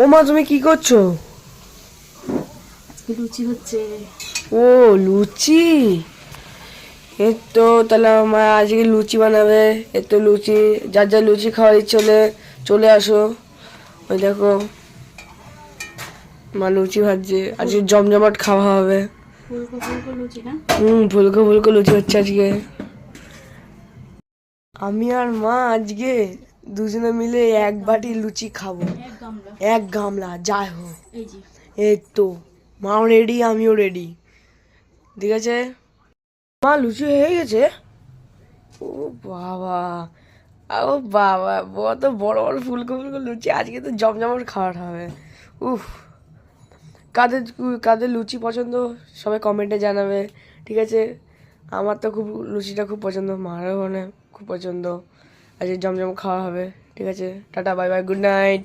ও মা, তুমি কি করছো? লুচি হচ্ছে। ও, লুচি। এই তো তাহলে মা আজকে লুচি বানাবে। এই তো লুচি, যার যার লুচি খাওয়ার ইচ্ছে হলে চলে আসো। ওই দেখো, মা লুচি ভাজছে। আজকে জমজমাট খাওয়া হবে। ফুলকো ফুলকো লুচি না? ফুলকো ফুলকো লুচি হচ্ছে আজকে। আমি আর মা আজকে দুজনে মিলে এক বাটি লুচি খাবো। এক গামলা। এক গামলা যাই হোক। এই যে এই তো, মাও রেডি, আমিও রেডি। ঠিক আছে, মা লুচি হয়ে গেছে। ও বাবা, ও বাবা, কত বড় বড় ফুলকো ফুলকো লুচি। আজকে তো জমজমাট খাওয়ার হবে। উফ, কাদের কাদের লুচি পছন্দ সবাই কমেন্টে জানাবে। ঠিক আছে, আমার তো খুব লুচিটা খুব পছন্দ, মারও মানে খুব পছন্দ। আজকে জমজম খাওয়া হবে। ঠিক আছে, tata, bye bye, good night.